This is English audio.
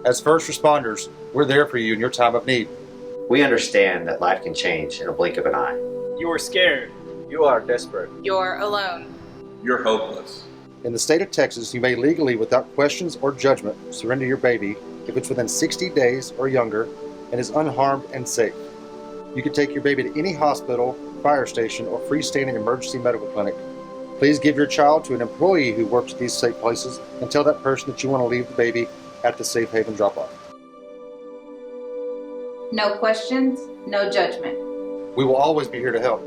As first responders, we're there for you in your time of need. We understand that life can change in a blink of an eye. You are scared. You are desperate. You're alone. You're hopeless. In the state of Texas, you may legally, without questions or judgment, surrender your baby if it's within 60 days or younger and is unharmed and safe. You can take your baby to any hospital, fire station, or freestanding emergency medical clinic. Please give your child to an employee who works at these safe places and tell that person that you want to leave the baby at the safe haven drop-off. No questions, no judgment. We will always be here to help.